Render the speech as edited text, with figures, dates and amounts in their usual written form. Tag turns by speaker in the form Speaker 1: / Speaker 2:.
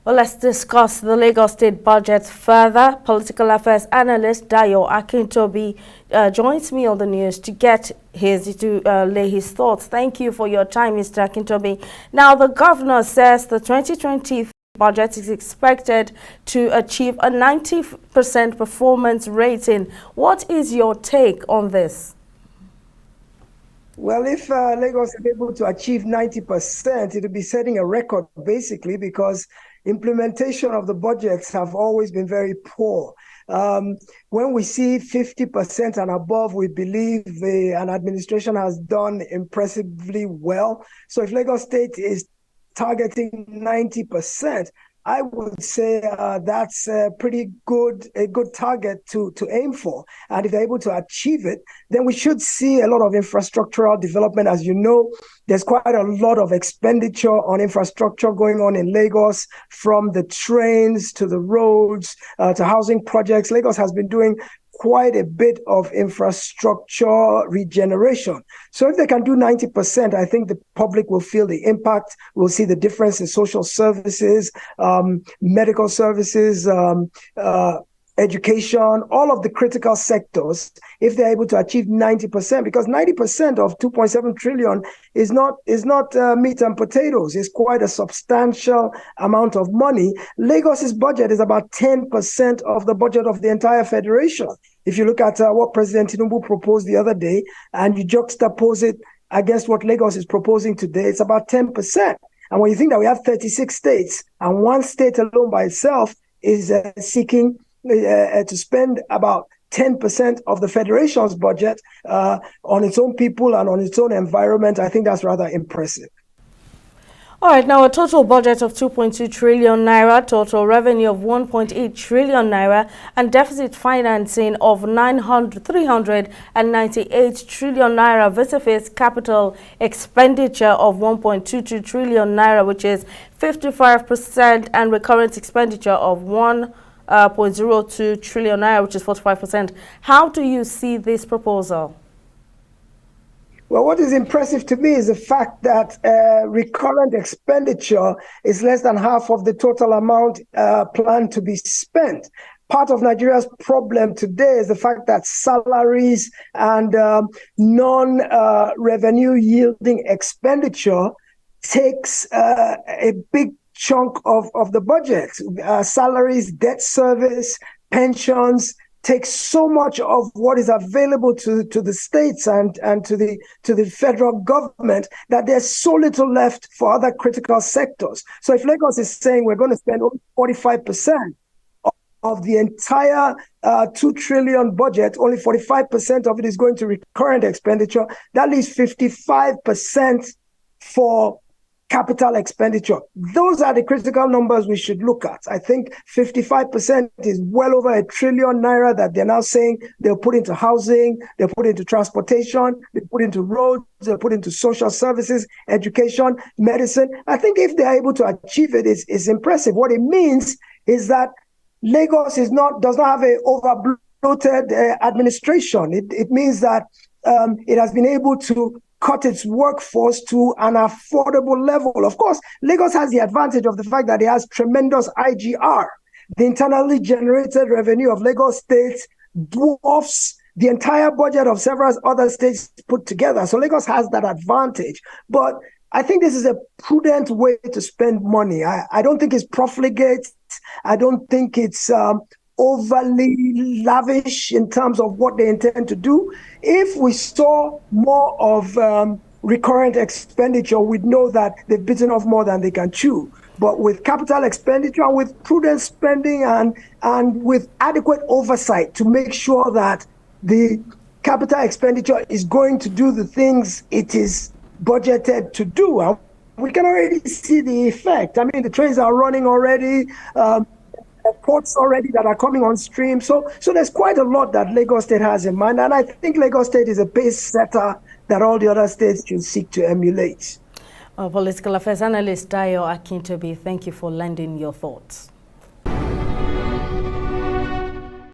Speaker 1: Well, let's discuss the Lagos State budget further. Political affairs analyst Dayo Akintobi joins me on the news to lay his thoughts. Thank you for your time, Mr. Akintobi. Now, the governor says the 2020 budget is expected to achieve a 90% performance rating. What is your take on this?
Speaker 2: Well, if Lagos is able to achieve 90%, it will be setting a record, basically, because implementation of the budgets have always been very poor. When we see 50% and above, we believe an administration has done impressively well. So if Lagos State is targeting 90%, I would say that's a good target to aim for. And if they're able to achieve it, then we should see a lot of infrastructural development. As you know, there's quite a lot of expenditure on infrastructure going on in Lagos, from the trains to the roads to housing projects. Lagos has been doing quite a bit of infrastructure regeneration. So if they can do 90%, I think the public will feel the impact. We'll see the difference in social services, medical services, education, all of the critical sectors, if they're able to achieve 90%, because 90% of 2.7 trillion is not meat and potatoes. It's quite a substantial amount of money. Lagos's budget is about 10% of the budget of the entire federation. If you look at what President Tinubu proposed the other day, and you juxtapose it against what Lagos is proposing today, it's about 10%. And when you think that we have 36 states, and one state alone by itself is seeking to spend about 10% of the federation's budget on its own people and on its own environment, I think that's rather impressive.
Speaker 1: All right, now a total budget of 2.2 trillion naira, total revenue of 1.8 trillion naira, and deficit financing of 398 trillion naira vis-a-vis capital expenditure of 1.22 trillion naira, which is 55%, and recurrent expenditure of 1.02 trillion naira, which is 45%. How do you see this proposal?
Speaker 2: Well, what is impressive to me is the fact that recurrent expenditure is less than half of the total amount planned to be spent. Part of Nigeria's problem today is the fact that salaries and non-revenue yielding expenditure takes a big chunk of the budget. Salaries, debt service, pensions takes so much of what is available to the states and to the federal government that there's so little left for other critical sectors. So if Lagos is saying we're going to spend only 45% of the entire 2 trillion budget, only 45% of it is going to recurrent expenditure, that leaves 55% for capital expenditure. Those are the critical numbers we should look at. I think 55% is well over 1 trillion naira that they're now saying they'll put into housing, they'll put into transportation, they put into roads, they'll put into social services, education, medicine. I think if they're able to achieve it, it's impressive. What it means is that Lagos does not have an over-bloated administration. It means that it has been able to cut its workforce to an affordable level. Of course, Lagos has the advantage of the fact that it has tremendous IGR. The internally generated revenue of Lagos State dwarfs the entire budget of several other states put together. So Lagos has that advantage. But I think this is a prudent way to spend money. I don't think it's profligate. I don't think it's overly lavish in terms of what they intend to do. If we saw more of recurrent expenditure, we'd know that they've bitten off more than they can chew. But with capital expenditure, with prudent spending and with adequate oversight to make sure that the capital expenditure is going to do the things it is budgeted to do, we can already see the effect. I mean, the trains are running already. Ports already that are coming on stream. So there's quite a lot that Lagos State has in mind. And I think Lagos State is a pace setter that all the other states should seek to emulate.
Speaker 1: Political affairs analyst Dayo Akintobi, thank you for lending your thoughts.